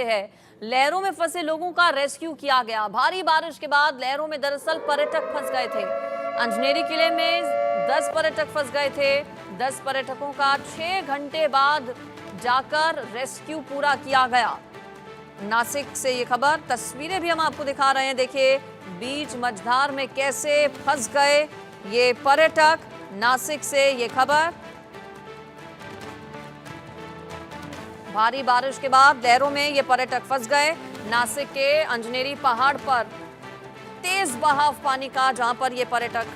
है। लहरों में फंसे लोगों का रेस्क्यू किया गया। भारी बारिश के बाद लहरों में दरअसल पर्यटक फंस गए थे। अंजनेरी किले में 10 पर्यटक फंस गए थे। 10 पर्यटकों का 6 घंटे बाद जाकर रेस्क्यू पूरा किया गया। नासिक से ये खबर, तस्वीरें भी हम आपको दिखा रहे हैं। देखिए बीच मझधार में कैसे फंस गए ये पर्यटक। नासिक से ये खबर। भारी बारिश के बाद लहरों में ये पर्यटक फंस गए। नासिक के अंजनेरी पहाड़ पर तेज बहाव पानी का, जहां पर ये पर्यटक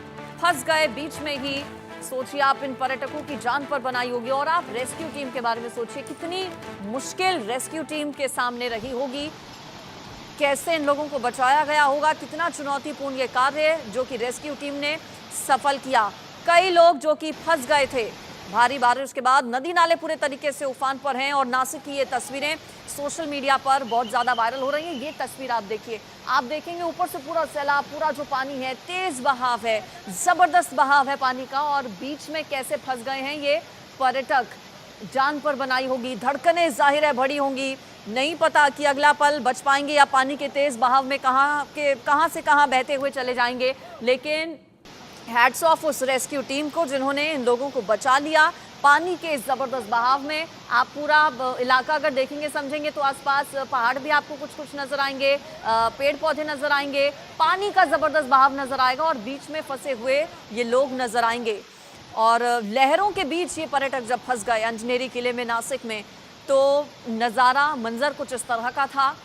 फंस गए बीच में ही। सोचिए आप इन पर्यटकों की जान पर बनाई होगी, और आप रेस्क्यू टीम के बारे में सोचिए कितनी मुश्किल रेस्क्यू टीम के सामने रही होगी। कैसे इन लोगों को बचाया गया होगा, कितना चुनौतीपूर्ण ये कार्य जो कि रेस्क्यू टीम ने सफल किया। कई लोग जो कि फंस गए थे। भारी बारिश के बाद नदी नाले पूरे तरीके से उफान पर हैं, और नासिक की ये तस्वीरें सोशल मीडिया पर बहुत ज्यादा वायरल हो रही हैं। ये तस्वीर आप देखिए, आप देखेंगे ऊपर से पूरा सैलाब, पूरा जो पानी है, तेज बहाव है, जबरदस्त बहाव है पानी का, और बीच में कैसे फंस गए हैं ये पर्यटक। जान पर बनाई होगी, धड़कनें जाहिर है बढ़ी होंगी। नहीं पता कि अगला पल बच पाएंगे या पानी के तेज बहाव में कहां से कहां बहते हुए चले जाएंगे। लेकिन हैट्स ऑफ उस रेस्क्यू टीम को जिन्होंने इन लोगों को बचा लिया पानी के इस जबरदस्त बहाव में। आप पूरा इलाका अगर देखेंगे समझेंगे तो आसपास पहाड़ भी आपको कुछ कुछ नजर आएंगे, पेड़ पौधे नजर आएंगे, पानी का जबरदस्त बहाव नजर आएगा, और बीच में फंसे हुए ये लोग नजर आएंगे। और लहरों के बीच ये पर्यटक जब फंस गए अंजनेरी किले में, नासिक में, तो नज़ारा मंजर कुछ इस तरह का था।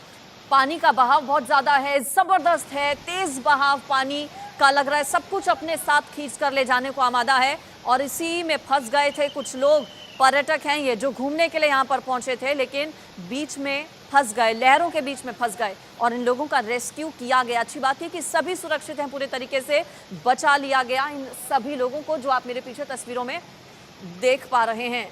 पानी का बहाव बहुत ज़्यादा है, ज़बरदस्त है, तेज़ बहाव पानी का लग रहा है, सब कुछ अपने साथ खींच कर ले जाने को आमादा है। और इसी में फंस गए थे कुछ लोग, पर्यटक हैं ये, जो घूमने के लिए यहाँ पर पहुँचे थे, लेकिन बीच में फंस गए, लहरों के बीच में फंस गए, और इन लोगों का रेस्क्यू किया गया। अच्छी बात है कि सभी सुरक्षित हैं, पूरे तरीके से बचा लिया गया इन सभी लोगों को, जो आप मेरे पीछे तस्वीरों में देख पा रहे हैं।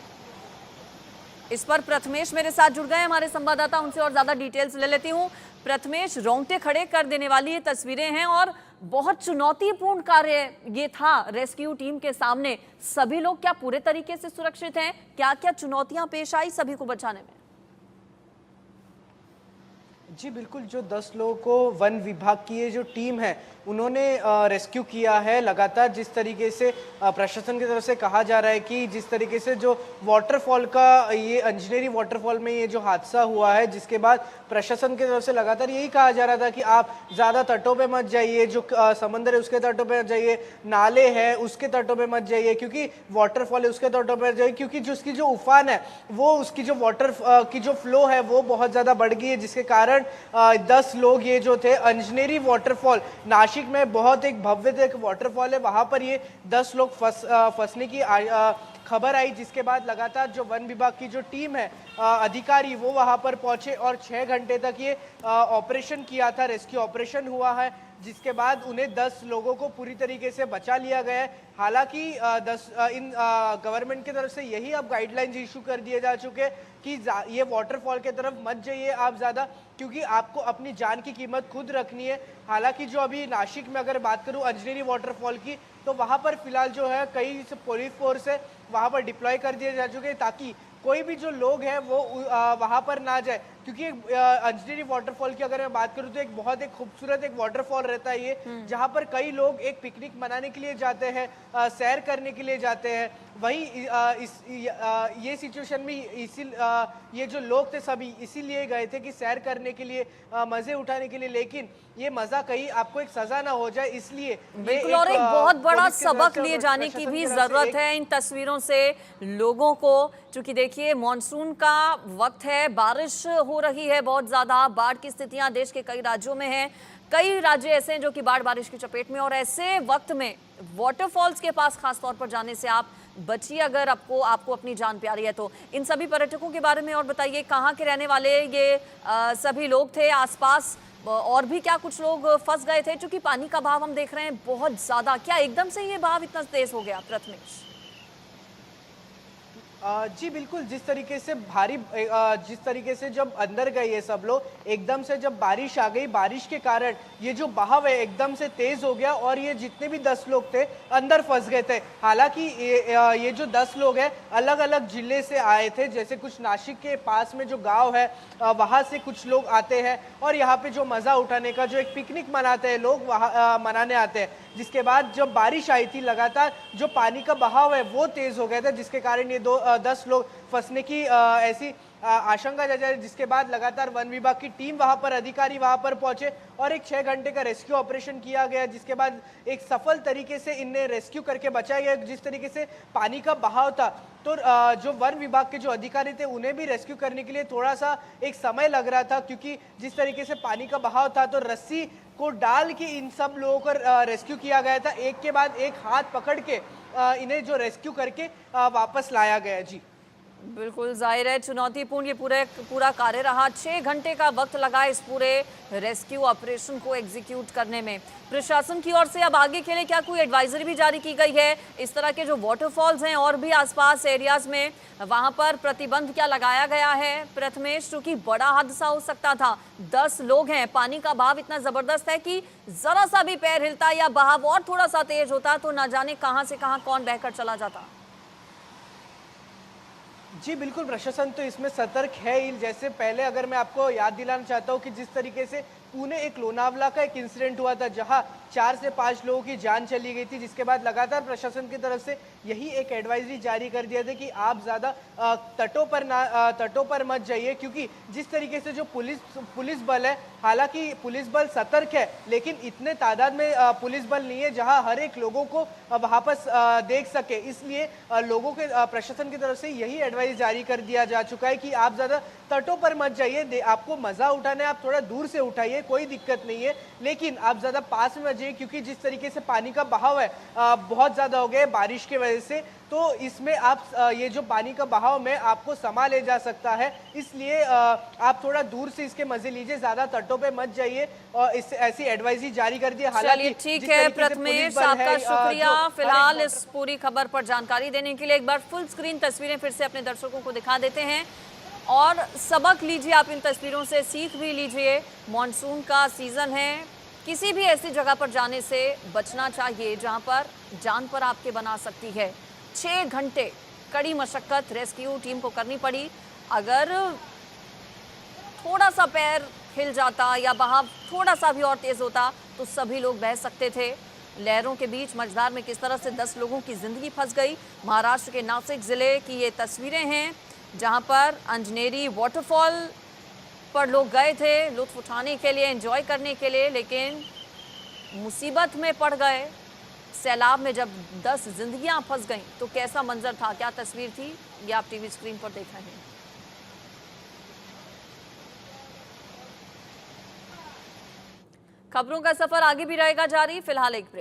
इस पर प्रथमेश मेरे साथ जुड़ गए, हमारे संवाददाता, उनसे और ज्यादा डिटेल्स ले लेती हूँ। प्रथमेश, रोंगटे खड़े कर देने वाली ये तस्वीरें हैं, और बहुत चुनौतीपूर्ण कार्य ये था रेस्क्यू टीम के सामने। सभी लोग क्या पूरे तरीके से सुरक्षित हैं? क्या क्या चुनौतियां पेश आई सभी को बचाने में? जी बिल्कुल, जो 10 लोगों को वन विभाग की ये जो टीम है उन्होंने रेस्क्यू किया है। लगातार जिस तरीके से प्रशासन की तरफ से कहा जा रहा है कि जिस तरीके से जो वाटरफॉल का, ये अंजनेरी वाटरफॉल में ये जो हादसा हुआ है, जिसके बाद प्रशासन की तरफ से लगातार यही कहा जा रहा था कि आप ज़्यादा तटों पे मत जाइए, जो समंदर है उसके तटों पे मत जाइए, नाले हैं उसके तटों पे मत जाइए, क्योंकि वाटरफॉल है उसके तटों पर जाइए, क्योंकि जो उसकी जो उफान है वो, उसकी जो वाटर की जो फ्लो है वो बहुत ज़्यादा बढ़ गई है, जिसके कारण 10 लोग ये जो थे, अंजनेरी वाटरफॉल नासिक में बहुत एक भव्य एक वाटरफॉल है, वहां पर ये 10 लोग फंसने की खबर आई, जिसके बाद लगातार जो वन विभाग की जो टीम है, अधिकारी, वो वहां पर पहुंचे और 6 घंटे तक ये ऑपरेशन किया था, रेस्क्यू ऑपरेशन हुआ है, जिसके बाद उन्हें 10 लोगों को पूरी तरीके से बचा लिया गया है। हालांकि गवर्नमेंट की तरफ से यही अब गाइडलाइंस इशू कर दिए जा चुके हैं कि ये वाटरफॉल के तरफ मत जाइए आप ज़्यादा, क्योंकि आपको अपनी जान की कीमत खुद रखनी है। हालांकि जो अभी नासिक में अगर बात करूं अंजनेरी वाटरफॉल की, तो वहां पर फिलहाल जो है कई पुलिस फोर्स है वहां पर डिप्लॉय कर दिए जा चुके हैं, ताकि कोई भी जो लोग हैं वो वहां पर ना जाए, क्योंकि अंजनेरी वाटरफॉल की अगर मैं बात करूं तो एक बहुत एक खूबसूरत एक वाटरफॉल रहता है ये, जहां पर कई लोग एक पिकनिक मनाने के लिए जाते हैं, सैर करने के लिए जाते हैं। वहीं ये सिचुएशन में ये जो लोग थे सभी इसीलिए गए थे कि सैर करने के लिए, मजे उठाने के लिए, लेकिन ये मजा कहीं आपको एक सजा ना हो जाए, इसलिए बिल्कुल। और एक बहुत बड़ा सबक लिए जाने की भी जरूरत है इन तस्वीरों से लोगों को, क्योंकि देखिए मानसून का वक्त है, बारिश हो रही है बहुत ज्यादा, बाढ़ की स्थितियां देश के कई राज्यों में हैं, कई राज्य ऐसे हैं जो कि बाढ़ बारिश की चपेट में, और ऐसे वक्त में वाटरफॉल्स के पास खासतौर पर जाने से आप बचिए अगर आपको अपनी जान प्यारी है तो। इन सभी पर्यटकों के बारे में और बताइए, कहाँ के रहने वाले ये सभी लोग थे, आसपास और भी क्या कुछ लोग फंस गए थे? क्योंकि पानी का बहाव हम देख रहे हैं बहुत ज्यादा, क्या एकदम से ये बहाव इतना तेज हो गया प्रथमेश? जी बिल्कुल, जिस तरीके से जब अंदर गए ये सब लोग, एकदम से जब बारिश आ गई, बारिश के कारण ये जो बहाव है एकदम से तेज़ हो गया और ये जितने भी 10 लोग थे, अंदर फँस गए थे। हालाँकि ये जो 10 लोग हैं, अलग-अलग ज़िले से आए थे, जैसे कुछ नासिक के पास में जो गाँव है वहाँ से कुछ लोग आते हैं और यहाँ पे जो मज़ा उठाने का जो एक पिकनिक मनाते हैं लोग, वहाँ मनाने आते हैं। जिसके बाद जब बारिश आई थी लगातार, जो पानी का बहाव है वो तेज़ हो गया था, जिसके कारण ये 10 लोग फँसने की ऐसी आशंका जताई है, जिसके बाद लगातार वन विभाग की टीम वहाँ पर, अधिकारी वहाँ पर पहुँचे और एक 6 घंटे का रेस्क्यू ऑपरेशन किया गया, जिसके बाद एक सफल तरीके से इन्हें रेस्क्यू करके बचाया गया। जिस तरीके से पानी का बहाव था, तो जो वन विभाग के जो अधिकारी थे, उन्हें भी रेस्क्यू करने के लिए थोड़ा-सा एक समय लग रहा था, क्योंकि जिस तरीके से पानी का बहाव था, तो रस्सी को डाल के इन सब लोगों को रेस्क्यू किया गया था। एक के बाद एक हाथ पकड़ के इन्हें जो रेस्क्यू करके वापस लाया गया। जी। बिल्कुल जाहिर है चुनौतीपूर्ण ये पूरा कार्य रहा। 6 घंटे का वक्त लगा इस पूरे रेस्क्यू ऑपरेशन को एग्जीक्यूट करने में। प्रशासन की ओर से अब आगे के लिए क्या कोई एडवाइजरी भी जारी की गई है? इस तरह के जो वाटरफॉल्स हैं और भी आसपास एरियाज में, वहां पर प्रतिबंध क्या लगाया गया है प्रथमेश? क्योंकि बड़ा हादसा हो सकता था, 10 लोग हैं, पानी का बहाव इतना जबरदस्त है कि जरा सा भी पैर हिलता या बहाव और थोड़ा सा तेज होता तो ना जाने कहां से कहां कौन बहकर चला जाता। जी बिल्कुल, प्रशासन तो इसमें सतर्क है ही। जैसे पहले अगर मैं आपको याद दिलाना चाहता हूँ कि जिस तरीके से पुणे एक लोनावला का एक इंसिडेंट हुआ था, जहां 4 से 5 लोगों की जान चली गई थी, जिसके बाद लगातार प्रशासन की तरफ से यही एक एडवाइजरी जारी कर दिया था कि आप ज़्यादा तटों पर मत जाइए, क्योंकि जिस तरीके से जो पुलिस बल है, हालांकि पुलिस बल सतर्क है, लेकिन इतने तादाद में पुलिस बल नहीं है जहां हर एक लोगों को वहां पर देख सके। इसलिए लोगों के प्रशासन की तरफ से यही एडवाइस जारी कर दिया जा चुका है कि आप ज़्यादा तटों पर मत जाइए। आपको मज़ा उठाना है, आप थोड़ा दूर से उठाइए, कोई दिक्कत नहीं है, लेकिन आप ज़्यादा पास में मत जाइए, क्योंकि जिस तरीके से पानी का बहाव है बहुत ज़्यादा हो गया है बारिश की वजह से, तो इसमें आप ये जो पानी का बहाव में आपको समा ले जा सकता है। इसलिए आप थोड़ा दूर से इसके मजे लीजिए, ज़्यादा तटों पे मत जाइए, और इस ऐसी एडवाइजरी जारी कर दी है। चलिए ठीक है प्रथमेश, आपका शुक्रिया फिलहाल इस पूरी खबर पर जानकारी देने के लिए। एक बार फुल स्क्रीन तस्वीरें फिर से अपने दर्शकों को दिखा देते हैं और सबक लीजिए आप इन तस्वीरों से, सीख भी लीजिए। मॉनसून का सीजन है, किसी भी ऐसी जगह पर जाने से बचना चाहिए जहां पर जान पर आपके बना सकती है। 6 घंटे कड़ी मशक्कत रेस्क्यू टीम को करनी पड़ी। अगर थोड़ा सा पैर हिल जाता या बहाव थोड़ा सा भी और तेज होता तो सभी लोग बह सकते थे। लहरों के बीच मझधार में किस तरह से 10 लोगों की जिंदगी फंस गई। महाराष्ट्र के नासिक जिले की ये तस्वीरें हैं, जहां पर अंजनेरी वाटरफॉल पर लोग गए थे लुत्फ उठाने के लिए, एंजॉय करने के लिए, लेकिन मुसीबत में पड़ गए। सैलाब में जब 10 जिंदगियां फंस गईं तो कैसा मंजर था, क्या तस्वीर थी, ये आप टीवी स्क्रीन पर देख रहे हैं। खबरों का सफर आगे भी रहेगा जारी, फिलहाल एक ब्रेक।